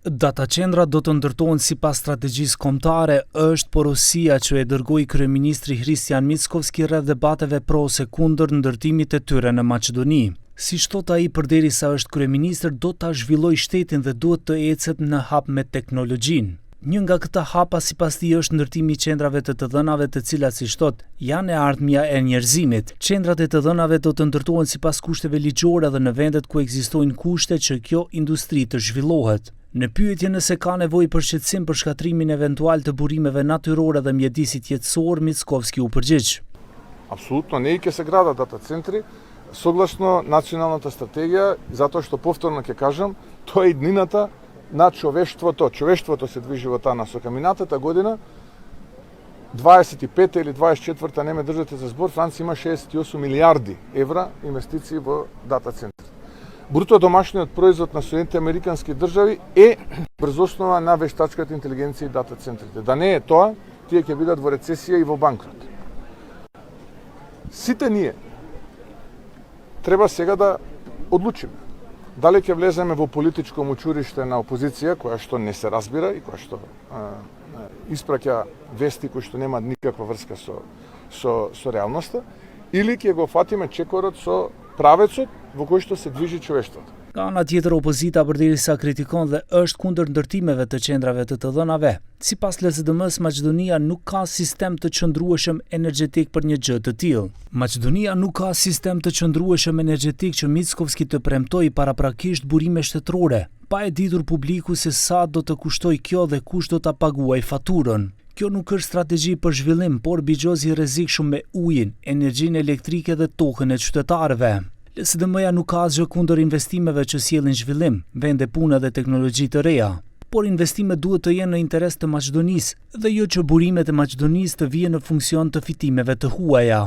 Dataqendrat do të ndërtohen sipas strategjisë kombëtare, është porosia që e dërgoi kryeministri Hristijan Mickovski rreth debateve pro ose kundër ndërtimit të tyre në Maqedoni. Siç thot ai, përderisa është kryeministër, do ta zhvillojë shtetin dhe duhet të ecet në hap me teknologjinë. Një nga këta hapa sipas tij është ndërtimi i qendrave të dhënave, të cilat, siç thot, janë e ardhmja e njerëzimit. Qendrat e të dhënave do të ndërtohen sipas kushteve ligjore dhe në vendet ku ekzistojnë kushte që kjo industri të zhvillohet. Në pyetje nëse ka nevojë për shqetësim për shkatrimin eventual të burimeve natyrore dhe mjedisit jetësor, Mickovski u përgjigj. Apsolutno ne ќе се градат дата центри согласно националната стратегија, затоа што повторно ќе кажам, тоа е иднината на човештвото. Човештвото се движи во таа насока. Минатата година, 25 или 24 не ме држате за збор, Франција има 68 милиарди евра инвестиции во дата центри. Бруто домашниот производ на Соединетите американски држави е врз основа на вештачката интелигенција и дата центрите. Да не е тоа, тие ќе бидат во рецесија и во банкрот. Сите ние треба сега да одлучиме дали ќе влеземе во политичко мучуриште на опозиција, која што не се разбира и која што испраќа вести кои што немаат никаква врска со реалноста, или ќе го фатиме чекорот со правецот во кој што се движи човештвото. Ka ana tjetër, opozita përderisa kritikon dhe është kundër ndërtimeve të qendrave të dhënave. Sipas LSDM-s, Maqedonia nuk ka sistem të qëndrueshëm energjetik për një gjë të tillë. Maqedonia nuk ka sistem të qëndrueshëm energjetik që Mickovski të premtoi paraprakisht burime shtetërore, pa e ditur publiku se sa do të kushtoj kjo dhe kush do ta paguaj faturën. Kjo nuk është strategji për zhvillim, por bigjozi rrezikshëm me ujin, energjinë elektrike dhe tokën e qytetarëve. LSDM-ja nuk ka asgjë kundër investimeve që sjellin zhvillim, vende pune dhe teknologji të reja, por investimet duhet të jenë në interes të Maqedonisë dhe jo që burimet e Maqedonisë të vijnë në funksion të fitimeve të huaja.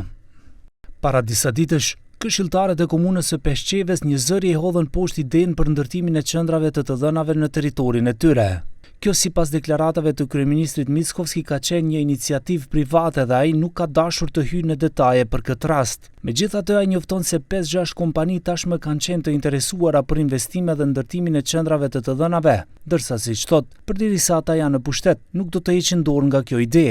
Para disa ditësh, këshilltarët e komunës së Peshqeves një zëri e hodhën poshtë idenë për ndërtimin e qendrave të dhënave në territorin e tyre. Kjo sipas deklaratave të kryeministrit Mickovski ka qenë një iniciativë private dhe ai nuk ka dashur të hyjë në detaje për këtë rast. Megjithatë, ai njofton se 5-6 kompani tashmë kanë qenë të interesuara për investime dhe ndërtimin e qendrave të dhënave, ndërsa siç thot, përderisa ata janë në pushtet, nuk do të heqin dorë nga kjo ide.